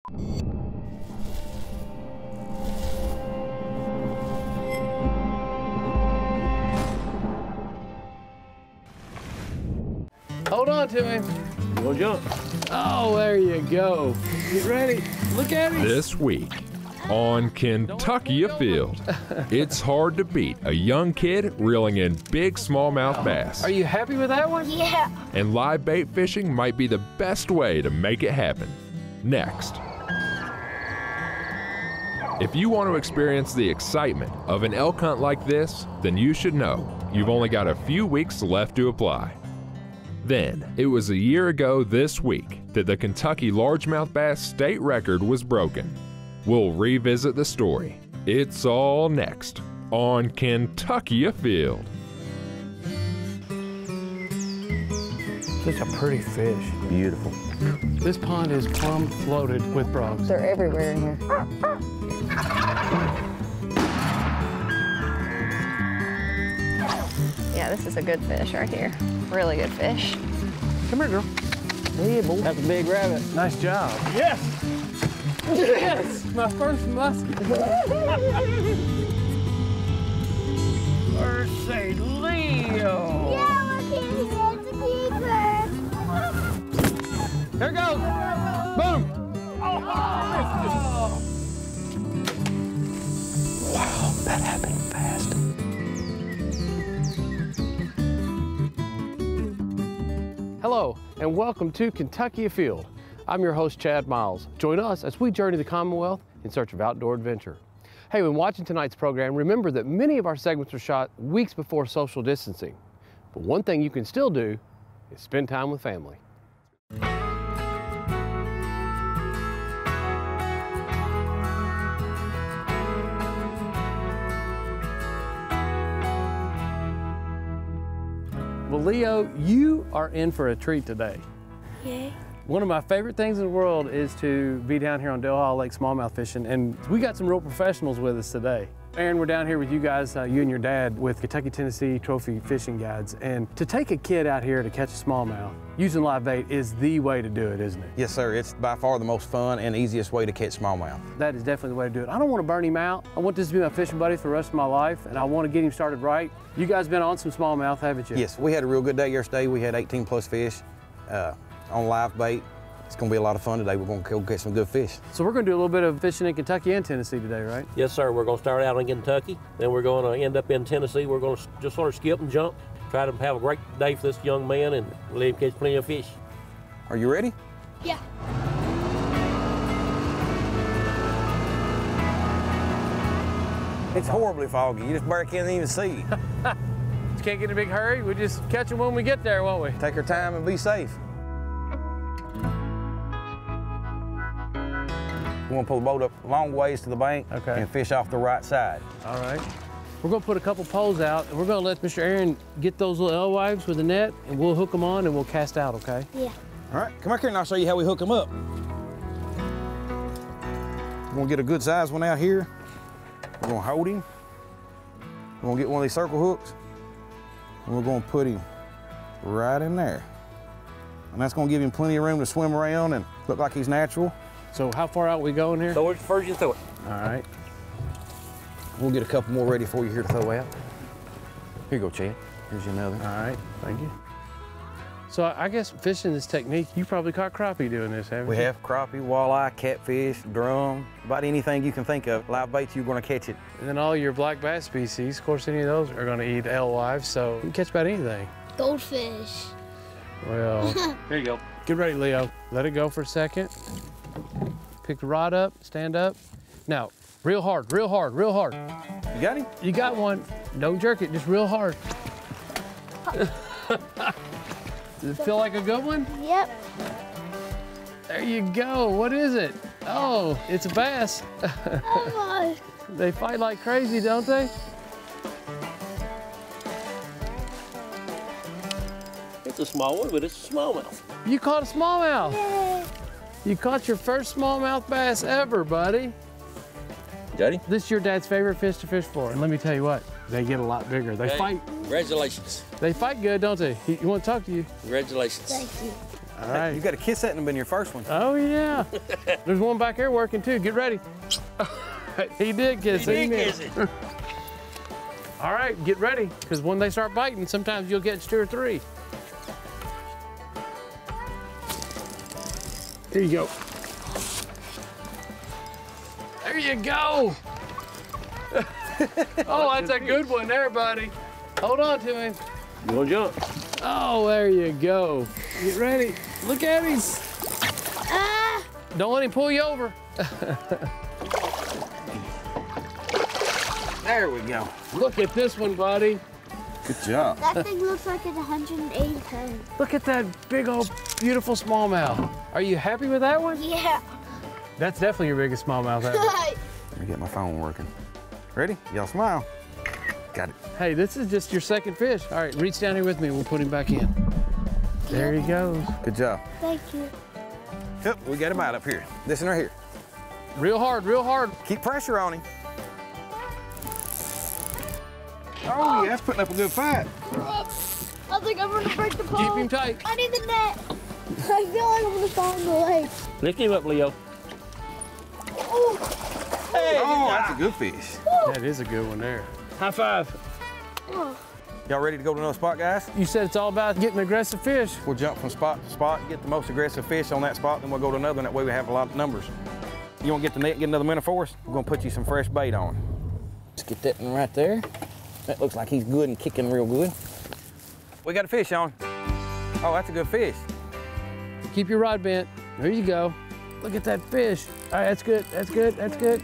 Hold on to him. Go jump. Oh, there you go. Get ready. Look at him. This week on Kentucky Afield, it's hard to beat a young kid reeling in big smallmouth bass. Are you happy with that one? Yeah. And live bait fishing might be the best way to make it happen. Next. If you want to experience the excitement of an elk hunt like this, then you should know you've only got a few weeks left to apply. Then, it was a year ago this week that the Kentucky Largemouth Bass state record was broken. We'll revisit the story. It's all next on Kentucky Afield. Such a pretty fish. Beautiful. This pond is plumb loaded with frogs. They're everywhere in here. Yeah, this is a good fish right here. Really good fish. Come here, girl. Yeah, boy. That's a big rabbit. Nice job. Yes! Yes! My first muskie. Mercy, Leo! Yeah, look at here. It's a keeper. Here it goes. Boom! Oh! Wow, that happened fast. Hello, and welcome to Kentucky Afield. I'm your host, Chad Miles. Join us as we journey the Commonwealth in search of outdoor adventure. Hey, when watching tonight's program, remember that many of our segments were shot weeks before social distancing. But one thing you can still do is spend time with family. Well, Leo, you are in for a treat today. Yay. One of my favorite things in the world is to be down here on Delhaw Lake smallmouth fishing, and we got some real professionals with us today. Aaron, we're down here with you guys, you and your dad, with Kentucky Tennessee Trophy Fishing Guides. And to take a kid out here to catch a smallmouth, using live bait is the way to do it, isn't it? Yes, sir. It's by far the most fun and easiest way to catch smallmouth. That is definitely the way to do it. I don't want to burn him out. I want this to be my fishing buddy for the rest of my life, and I want to get him started right. You guys been on some smallmouth, haven't you? Yes, we had a real good day yesterday. We had 18 plus fish on live bait. It's going to be a lot of fun today. We're going to go get some good fish. So we're going to do a little bit of fishing in Kentucky and Tennessee today, right? Yes, sir. We're going to start out in Kentucky. Then we're going to end up in Tennessee. We're going to just sort of skip and jump, try to have a great day for this young man and let him catch plenty of fish. Are you ready? Yeah. It's horribly foggy. You just barely can't even see. Just can't get in a big hurry. We just catch them when we get there, won't we? Take your time and be safe. You want to pull the boat up a long ways to the bank and fish off the right side. All right. We're going to put a couple poles out, and we're going to let Mr. Aaron get those little alewives with the net, and we'll hook them on, and we'll cast out, okay? Yeah. All right, come back here and I'll show you how we hook them up. We're going to get a good size one out here. We're going to hold him. We're going to get one of these circle hooks, and we're going to put him right in there. And that's going to give him plenty of room to swim around and look like he's natural. So how far out we going here? So we're first you throw it. All right. We'll get a couple more ready for you here to throw out. Here you go, Chad. Here's you another. All right, thank you. So I guess fishing this technique, you probably caught crappie doing this, haven't you? We have crappie, walleye, catfish, drum, about anything you can think of. Live bait, you're going to catch it. And then all your black bass species, of course, any of those are going to eat alewives, so you can catch about anything. Goldfish. Well, Here you go. get ready, Leo. Let it go for a second. Pick the rod up, stand up. Now, real hard, real hard, real hard. You got him? You got one. Don't jerk it, just real hard. Does it feel like a good one? Yep. There you go. What is it? Oh, it's a bass. Almost. They fight like crazy, don't they? It's a small one, but it's a smallmouth. You caught a smallmouth. Yay. You caught your first smallmouth bass ever, buddy. Daddy? This is your dad's favorite fish to fish for. And let me tell you what, they get a lot bigger. They fight. Congratulations. They fight good, don't they? He want to talk to you. Congratulations. Thank you. All right. You got a kiss that and been your first one. Oh yeah. There's one back there working too. Get ready. He did kiss it. He did kiss it. All right, get ready, because when they start biting, sometimes you'll catch 2 or 3. Here you go. There you go. Oh, that's a good one there, buddy. Hold on to him. You gonna jump? Oh, there you go. Get ready. Look at him. Don't let him pull you over. There we go. Look at this one, buddy. Good job. That thing looks like it's 180 pounds. Look at that big old beautiful smallmouth. Are you happy with that one? Yeah. That's definitely your biggest smallmouth ever. Let me get my phone working. Ready? Y'all smile. Got it. Hey, this is just your second fish. All right, reach down here with me. We'll put him back in. There he goes. Good job. Thank you. Yep, we got him out up here. This one right here. Real hard, real hard. Keep pressure on him. Oh, yeah, that's putting up a good fight. I think I'm gonna break the pole. Keep him tight. I need the net. I feel like I'm gonna fall in the lake. Lift him up, Leo. Hey, oh, that's a good fish. That is a good one there. High five. Y'all ready to go to another spot, guys? You said it's all about getting aggressive fish. We'll jump from spot to spot, get the most aggressive fish on that spot, then we'll go to another, and that way we have a lot of numbers. You want to get the net, get another minnow for us? We're going to put you some fresh bait on. Let's get that one right there. That looks like he's good and kicking real good. We got a fish on. Oh, that's a good fish. Keep your rod bent. There you go. Look at that fish. All right, that's good, that's good, that's good.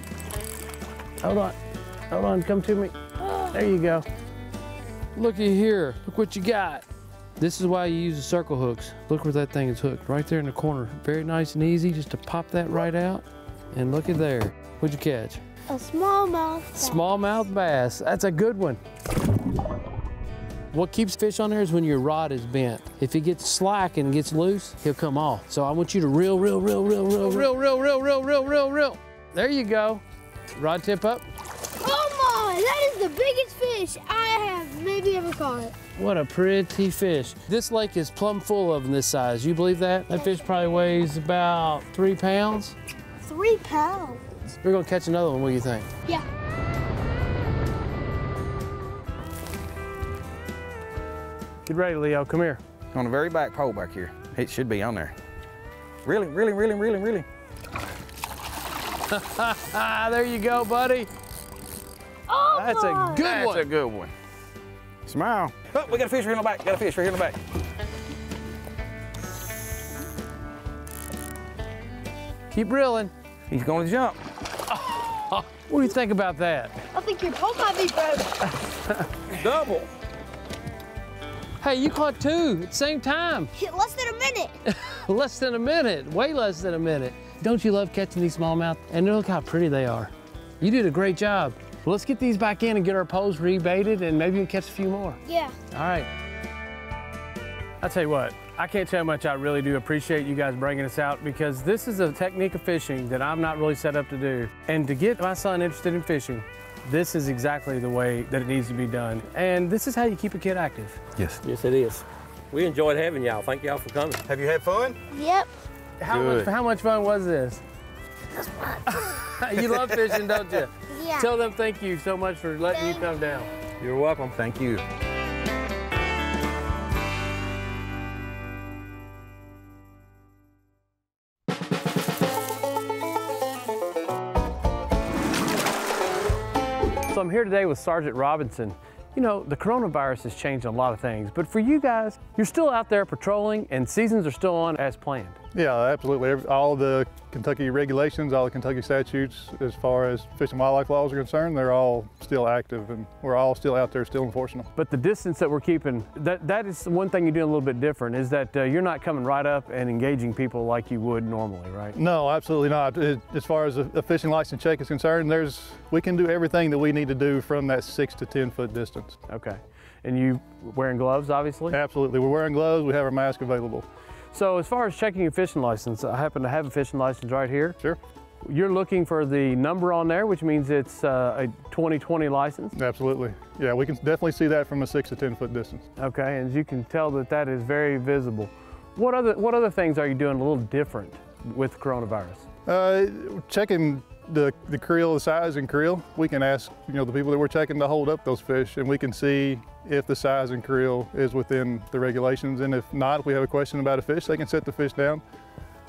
Hold on, come to me. There you go. Looky here, look what you got. This is why you use the circle hooks. Look where that thing is hooked, right there in the corner. Very nice and easy, just to pop that right out. And look at there. What'd you catch? A smallmouth bass. Smallmouth bass. That's a good one. What keeps fish on there is when your rod is bent. If he gets slack and gets loose, he'll come off. So I want you to reel. There you go. Rod tip up. Oh my, that is the biggest fish I have maybe ever caught. What a pretty fish. This lake is plumb full of them this size. You believe that? That fish probably weighs about 3 pounds. 3 pounds. We're gonna catch another one, what do you think? Yeah. Get ready, Leo, come here. On the very back pole back here. It should be on there. Really. There you go, buddy. Oh That's my. a good That's one. a good one. Smile. Oh, we got a fish right here in the back. Got a fish right here in the back. Keep reeling. He's going to jump. What do you think about that? I think your pole might be broke. Double. Hey, you caught 2 at the same time. Less than a minute. Less than a minute, way less than a minute. Don't you love catching these smallmouth? And look how pretty they are. You did a great job. Well, let's get these back in and get our poles rebaited, and maybe we can catch a few more. Yeah. All right. I'll tell you what, I can't tell how much I really do appreciate you guys bringing us out, because this is a technique of fishing that I'm not really set up to do. And to get my son interested in fishing, this is exactly the way that it needs to be done. And this is how you keep a kid active. Yes. Yes, it is. We enjoyed having y'all. Thank y'all for coming. Have you had fun? Yep. How much fun was this? You love fishing, don't you? Yeah. Tell them thank you so much for letting you come down. You're welcome. Thank you. So I'm here today with Sergeant Robinson. You know, the coronavirus has changed a lot of things, but for you guys, you're still out there patrolling and seasons are still on as planned. Yeah, absolutely. All the Kentucky regulations, all the Kentucky statutes, as far as fish and wildlife laws are concerned, they're all still active, and we're all still out there still enforcing them. But the distance that we're keeping, that is one thing you're doing a little bit different, is that you're not coming right up and engaging people like you would normally, right? No, absolutely not. As far as a fishing license check is concerned, we can do everything that we need to do from that 6 to 10 foot distance. Okay. And you wearing gloves, obviously? Absolutely. We're wearing gloves. We have our mask available. So as far as checking your fishing license, I happen to have a fishing license right here. Sure. You're looking for the number on there, which means it's a 2020 license. Absolutely. Yeah, we can definitely see that from a 6 to 10 foot distance. Okay, and as you can tell that is very visible. What other things are you doing a little different with coronavirus? Checking the creel, the size and creel. We can ask, you know, the people that we're checking to hold up those fish, and we can see if the size and creel is within the regulations. And if not, if we have a question about a fish, they can set the fish down,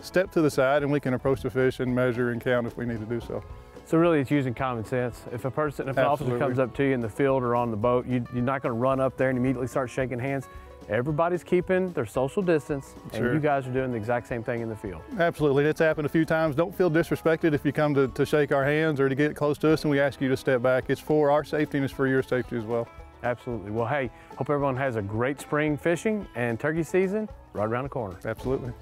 step to the side, and we can approach the fish and measure and count if we need to do so. So really it's using common sense. If an officer comes up to you in the field or on the boat, you're not gonna run up there and immediately start shaking hands. Everybody's keeping their social distance, and you guys are doing the exact same thing in the field. Absolutely, it's happened a few times. Don't feel disrespected if you come to shake our hands or to get close to us and we ask you to step back. It's for our safety and it's for your safety as well. Absolutely. Well, hey, hope everyone has a great spring fishing and turkey season right around the corner. Absolutely.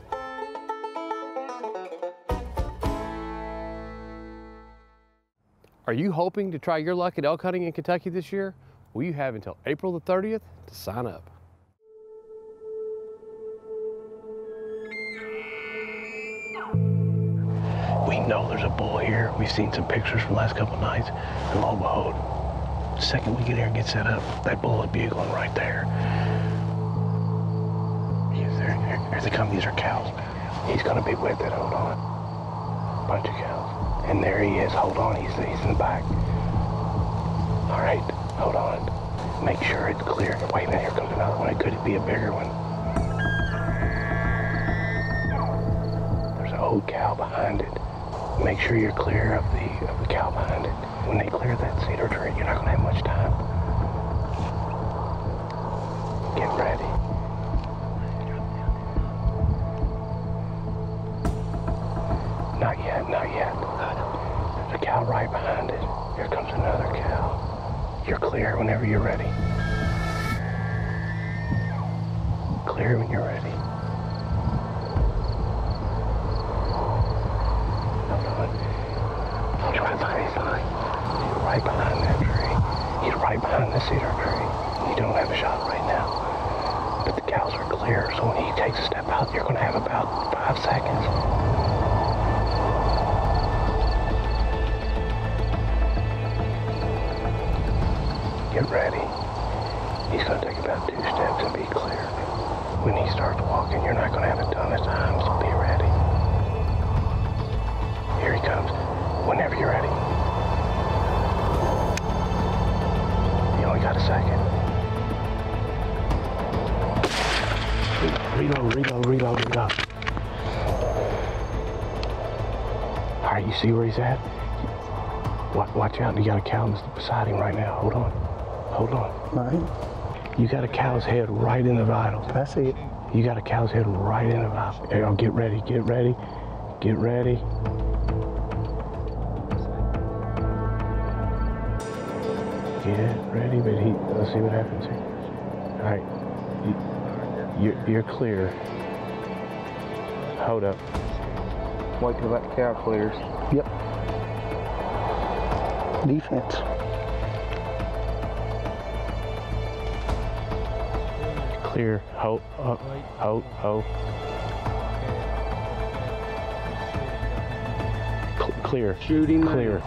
Are you hoping to try your luck at elk hunting in Kentucky this year? Well, you have until April the 30th to sign up. We know there's a bull here. We've seen some pictures from the last couple of nights, and lo and behold, the second we get here and get set up, that bull is bugling right there. He's there. Here they come. These are cows. He's going to be with it. Hold on. Bunch of cows. And there he is. Hold on. He's in the back. All right. Hold on. Make sure it's clear. Wait a minute. Here comes another one. It could be a bigger one. There's an old cow behind it. Make sure you're clear of the cow behind it. When they clear that cedar tree, you're not going to have much time. Get ready. Not yet, not yet. There's a cow right behind it. Here comes another cow. You're clear whenever you're ready. Clear when you're ready. He's right behind that tree. He's right behind the cedar tree. You don't have a shot right now. But the cows are clear, so when he takes a step out, you're going to have about 5 seconds. Get ready. He's going to take about 2 steps and be clear. When he starts walking, you're not going to have a ton of time, so be ready. Here he comes. Whenever you're ready. You only got a second. Reload. All right, you see where he's at? Watch out, you got a cow beside him right now. Hold on. All right. You got a cow's head right in the vitals. I see it. You got a cow's head right in the vitals. Here, get ready. Get ready, but let's see what happens here. All right, you're clear. Hold up. Wait till that cow clears. Yep. Defense. Clear. Hold. Clear. Shooting. Clear.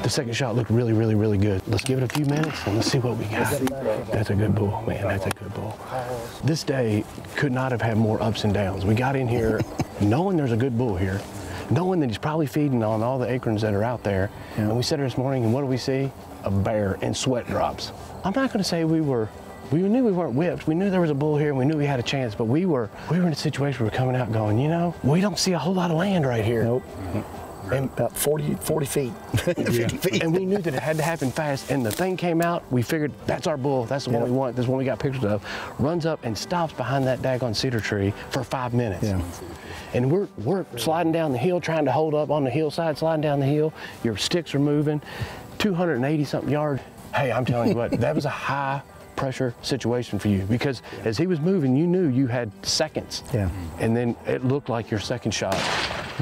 The second shot looked really good. Let's give it a few minutes and let's see what we got. That's a good bull, man. That's a good bull. This day could not have had more ups and downs. We got in here knowing there's a good bull here, knowing that he's probably feeding on all the acorns that are out there. Yeah. And we sat here this morning and what do we see? A bear and sweat drops. I'm not going to say we knew we weren't whipped. We knew there was a bull here and we knew we had a chance, but we were in a situation where we're coming out going, you know, we don't see a whole lot of land right here. Nope. And about 40 feet, 50 feet. And we knew that it had to happen fast. And the thing came out, we figured that's our bull. That's the one we want. This is one we got pictures of. Runs up and stops behind that daggone cedar tree for 5 minutes. Yeah. And we're sliding down the hill, trying to hold up on the hillside, sliding down the hill. Your sticks are moving, 280 something yards. Hey, I'm telling you what, that was a high pressure situation for you because as he was moving, you knew you had seconds. Yeah. And then it looked like your second shot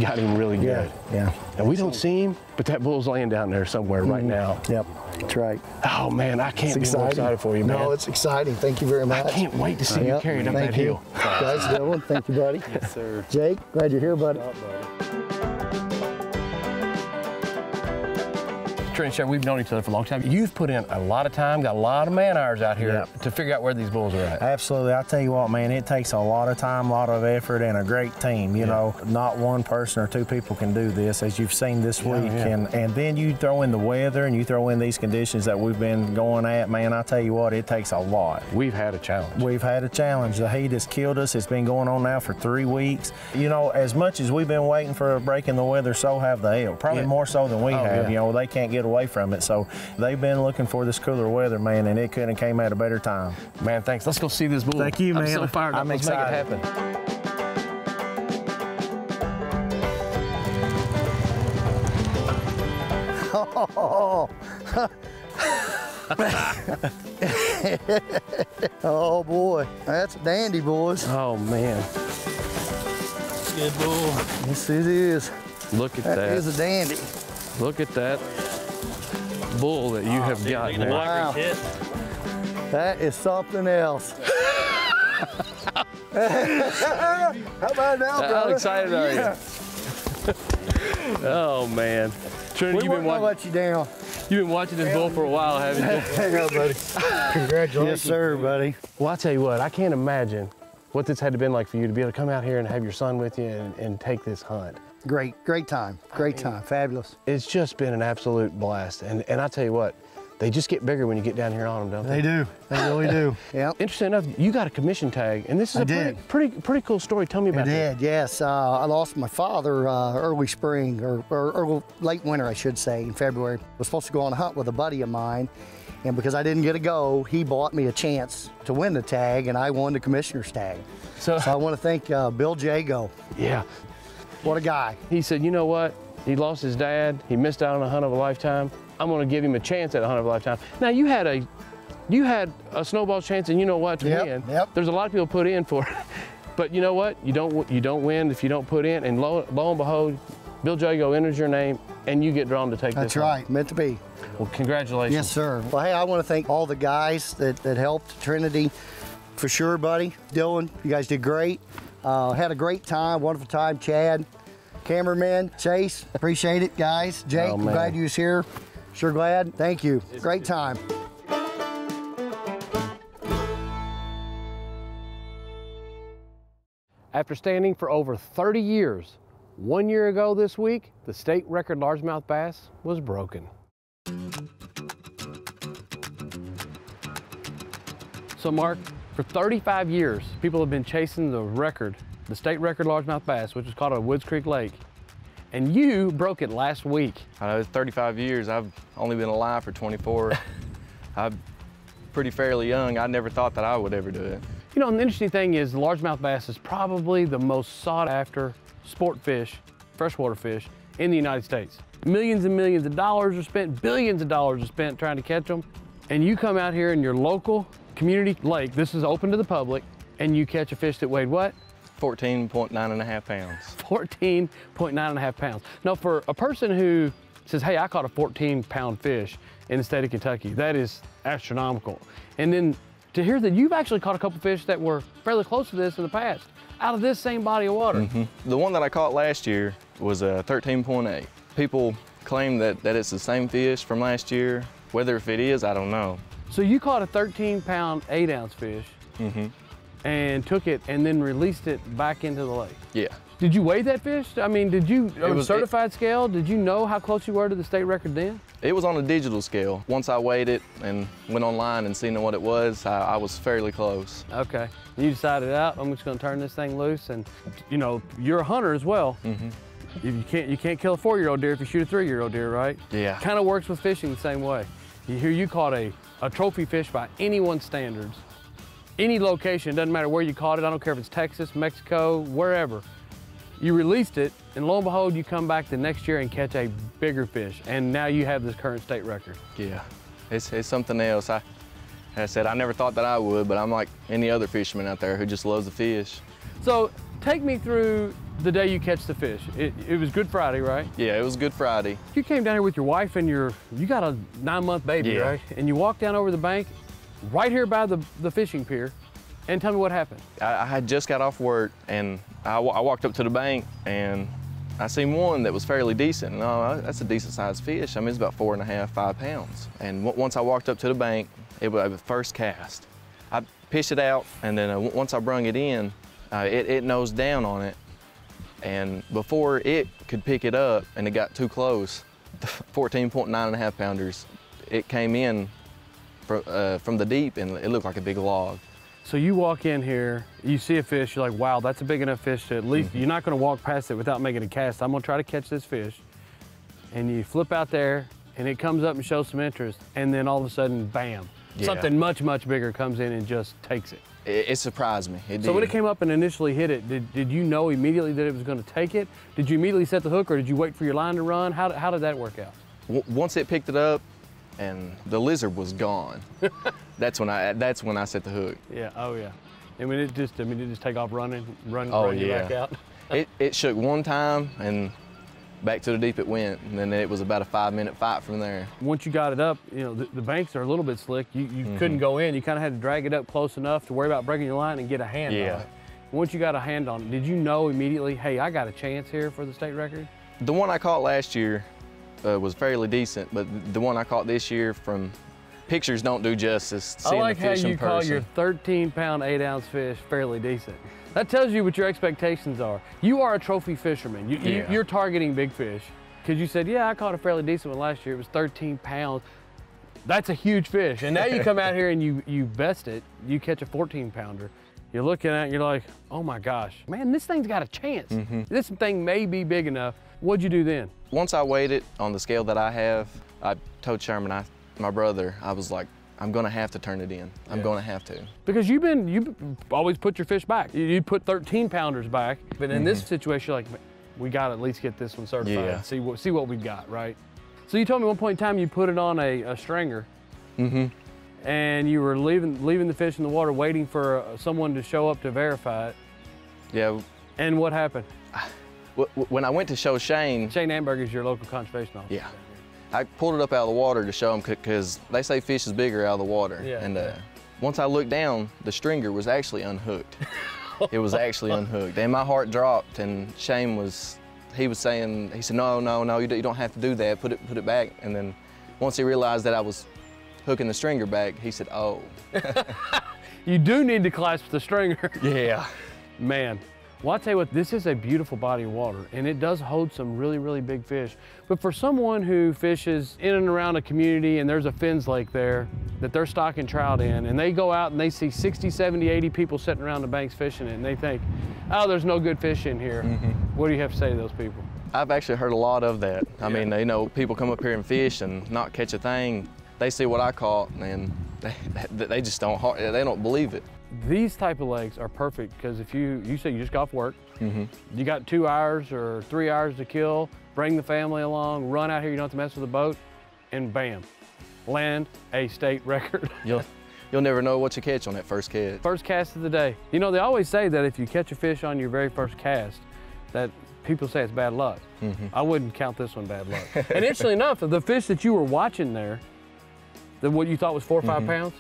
got him really good. Yeah. And we don't see him, but that bull's laying down there somewhere right now. Yep, that's right. Oh man, I can't be more excited for you, man. No, it's exciting. Thank you very much. I can't wait to see you carried up that hill. Guys, Dylan, thank you, buddy. Yes, sir. Jake, glad you're here, buddy. Stop, buddy. Trent, Sheriff, we've known each other for a long time. You've put in a lot of time, got a lot of man hours out here to figure out where these bulls are at. Absolutely. I'll tell you what, man, it takes a lot of time, a lot of effort, and a great team. You know, not one person or two people can do this, as you've seen this week. And then you throw in the weather and you throw in these conditions that we've been going at, man, I'll tell you what, it takes a lot. We've had a challenge. We've had a challenge. The heat has killed us. It's been going on now for 3 weeks. You know, as much as we've been waiting for a break in the weather, so have the elk. Probably more so than we have. You know, they can't get away from it. So they've been looking for this cooler weather, man, and it couldn't have came at a better time. Man, thanks. Let's go see this bull. Thank you, man. I'm so fired up. I'm Let's excited. make it happen. Oh boy, that's a dandy, boys. Oh man. Good bull. Yes, it is. Look at that. That is a dandy. Look at that bull that you have got there. Wow. That is something else. How about now, brother? How excited are you? Oh man. Trinity, We weren't gonna let you down. You've been watching this bull for a while, haven't you? Yeah, buddy. Congratulations. Yes, sir, buddy. Well, I tell you what, I can't imagine what this had to been like for you to be able to come out here and have your son with you and take this hunt. Great time. Great time. Fabulous. It's just been an absolute blast. And I tell you what, they just get bigger when you get down here on them, don't they? They do. They really do. Yeah. Interesting enough, you got a commission tag, and this is a pretty cool story. Tell me about that. I did, yes. I lost my father early spring, or late winter, I should say, in February. I was supposed to go on a hunt with a buddy of mine, and because I didn't get to go, he bought me a chance to win the tag, and I won the commissioner's tag. So I want to thank Bill Jago. Yeah. What a guy. He said, you know what? He lost his dad. He missed out on a hunt of a lifetime. I'm going to give him a chance at a hunt of a lifetime. Now, you had a snowball chance, and you know what, to win. Yep. There's a lot of people put in for it. But you know what? You don't win if you don't put in. And lo and behold, Bill Jago enters your name, and you get drawn to take this. That's right. hunt. Meant to be. Well, congratulations. Yes, sir. Well, hey, I want to thank all the guys that helped. Trinity, for sure, buddy. Dylan, you guys did great. Had a great time, wonderful time. Chad, cameraman, Chase, appreciate it, guys. Jake, I'm glad you was here. Sure glad. Thank you. Great time. After standing for over 30 years, 1 year ago this week, the state record largemouth bass was broken. So Mark, for 35 years, people have been chasing the record, the state record largemouth bass, which is called a Woods Creek Lake. And you broke it last week. I know, it's 35 years. I've only been alive for 24. I'm pretty fairly young. I never thought that I would ever do it. You know, and the interesting thing is the largemouth bass is probably the most sought after sport fish, freshwater fish, in the United States. Millions and millions of dollars are spent, billions of dollars are spent trying to catch them. And you come out here in your local community lake, this is open to the public, and you catch a fish that weighed what? 14.9 pounds. 14.9 pounds. Now, for a person who says, hey, I caught a 14-pound fish in the state of Kentucky, that is astronomical. And then to hear that you've actually caught a couple fish that were fairly close to this in the past, out of this same body of water. The one that I caught last year was a 13.8. People claim that it's the same fish from last year. Whether if it is, I don't know. So you caught a 13-pound, 8-ounce fish and took it and then released it back into the lake. Yeah. Did you weigh that fish? I mean, did you, on a certified scale, did you know how close you were to the state record then? It was on a digital scale. Once I weighed it and went online and seen what it was, I was fairly close. Okay. You decided out, I'm just gonna turn this thing loose, and you know, you're a hunter as well. You can't kill a 4-year-old deer if you shoot a 3-year-old deer, right? Yeah. Kind of works with fishing the same way. You caught a trophy fish by anyone's standards. Any location, doesn't matter where you caught it, I don't care if it's Texas, Mexico, wherever. You released it, and lo and behold, you come back the next year and catch a bigger fish, and now you have this current state record. Yeah, it's something else. Like I said, I never thought that I would, but I'm like any other fisherman out there who just loves the fish. So take me through the day you catch the fish. It was Good Friday, right? Yeah, it was Good Friday. You came down here with your wife and you got a 9-month baby, right? And you walked down over the bank, right here by the fishing pier, and tell me what happened. I had just got off work, and I walked up to the bank, and I seen one that was fairly decent. No, that's a decent sized fish. I mean, it's about 4.5, 5 pounds. And once I walked up to the bank, it was the first cast. I fished it out, and then once I brung it in, it nosed down on it. And before it could pick it up and it got too close, the 14.9.5 pounders, it came in from the deep and it looked like a big log. So you walk in here, you see a fish, you're like, wow, that's a big enough fish to at least, you're not gonna walk past it without making a cast. I'm gonna try to catch this fish. And you flip out there and it comes up and shows some interest. And then all of a sudden, bam, something much, much bigger comes in and just takes it. It surprised me. It so did. when it came up and initially hit it, did you know immediately that it was gonna take it? Did you immediately set the hook or did you wait for your line to run? How did that work out? Once it picked it up and the lizard was gone, that's when I set the hook. Yeah, oh yeah. I mean, it just take off running run you back out. It shook one time and back to the deep it went, and then it was about a 5-minute fight from there. Once you got it up, you know, the banks are a little bit slick. You couldn't go in. You kind of had to drag it up close enough to worry about breaking your line and get a hand on it. Once you got a hand on it, did you know immediately, hey, I got a chance here for the state record? The one I caught last year was fairly decent, but the one I caught this year, from pictures don't do justice. I like how you call your 13-pound, 8-ounce fish fairly decent. That tells you what your expectations are. You are a trophy fisherman. You're targeting big fish. Because you said, yeah, I caught a fairly decent one last year. It was 13 pounds. That's a huge fish. And now you come out here and you best it. You catch a 14-pounder. You're looking at it, you're like, oh my gosh, man, this thing's got a chance. This thing may be big enough. What'd you do then? Once I weighed it on the scale that I have, I told Sherman, my brother, I was like, I'm gonna have to turn it in. I'm gonna have to. Because you've always put your fish back. You put 13-pounders back, but in this situation, you're like, we gotta at least get this one certified. See what we've got, right? So you told me one point in time you put it on a stringer. And you were leaving the fish in the water, waiting for someone to show up to verify it. Yeah. And what happened? When I went to show Shane. Shane Amberg is your local conservation officer. Yeah. I pulled it up out of the water to show him, because they say fish is bigger out of the water. And once I looked down, the stringer was actually unhooked. It was actually unhooked. And my heart dropped, and Shane he was saying, he said, no, you don't have to do that, put it back. And then once he realized that I was hooking the stringer back, he said, oh. You do need to clasp the stringer. Yeah. Man. Well, I'll tell you what, this is a beautiful body of water, and it does hold some really, really big fish. But for someone who fishes in and around a community and there's a Fins Lake there that they're stocking trout in, and they go out and they see 60, 70, 80 people sitting around the banks fishing it, and they think, oh, there's no good fish in here. What do you have to say to those people? I've actually heard a lot of that. I mean, you know, people come up here and fish and not catch a thing. They see what I caught, and they just they don't believe it. These type of lakes are perfect because if you say you just got off work, you got 2 hours or 3 hours to kill, bring the family along, run out here, you don't have to mess with the boat, and bam, land a state record. You'll never know what you catch on that first cast. First cast of the day. You know, they always say that if you catch a fish on your very first cast, that people say it's bad luck. I wouldn't count this one bad luck. And interestingly enough, the fish that you were watching there, what you thought was 4 or 5 pounds,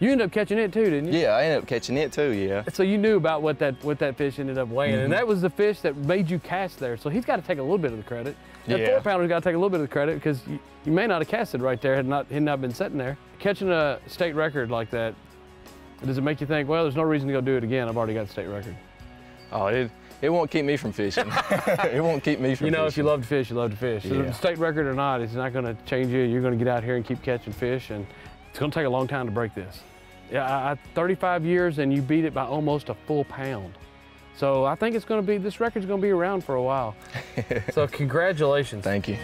you ended up catching it too, didn't you? Yeah, I ended up catching it too, yeah. So you knew about what that fish ended up weighing, and that was the fish that made you cast there. So he's got to take a little bit of the credit. That 4-pounder's got to take a little bit of the credit because you may not have casted right there had not been sitting there. Catching a state record like that, does it make you think, well, there's no reason to go do it again, I've already got a state record? Oh, it won't keep me from fishing. It won't keep me from fishing. You know, if you love to fish, you love to fish. So the state record or not, it's not going to change you. You're going to get out here and keep catching fish, and it's going to take a long time to break this. Yeah, 35 years and you beat it by almost a full pound. So I think this record's going to be around for a while. So congratulations. Thank you.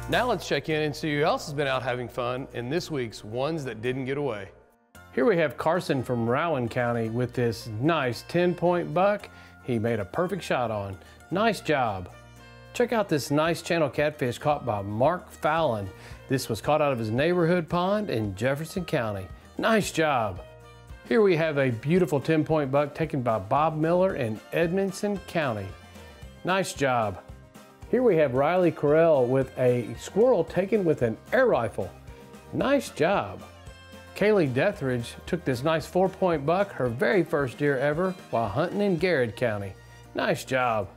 Now let's check in and see who else has been out having fun in this week's Ones That Didn't Get Away. Here we have Carson from Rowan County with this nice 10-point buck he made a perfect shot on. Nice job. Check out this nice channel catfish caught by Mark Fallon. This was caught out of his neighborhood pond in Jefferson County. Nice job. Here we have a beautiful 10-point buck taken by Bob Miller in Edmonson County. Nice job. Here we have Riley Correll with a squirrel taken with an air rifle. Nice job. Kaylee Deathridge took this nice 4-point buck, her very first deer ever, while hunting in Garrett County. Nice job.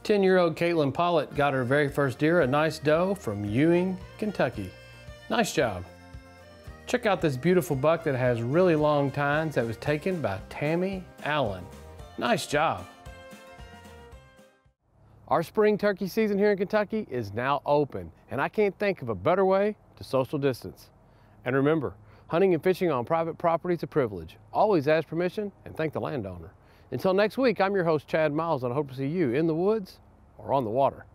10-year-old Caitlin Pollitt got her very first deer, a nice doe from Ewing, Kentucky. Nice job. Check out this beautiful buck that has really long tines that was taken by Tammy Allen. Nice job. Our spring turkey season here in Kentucky is now open, and I can't think of a better way to social distance. And remember, hunting and fishing on private property is a privilege. Always ask permission and thank the landowner. Until next week, I'm your host, Chad Miles, and I hope to see you in the woods or on the water.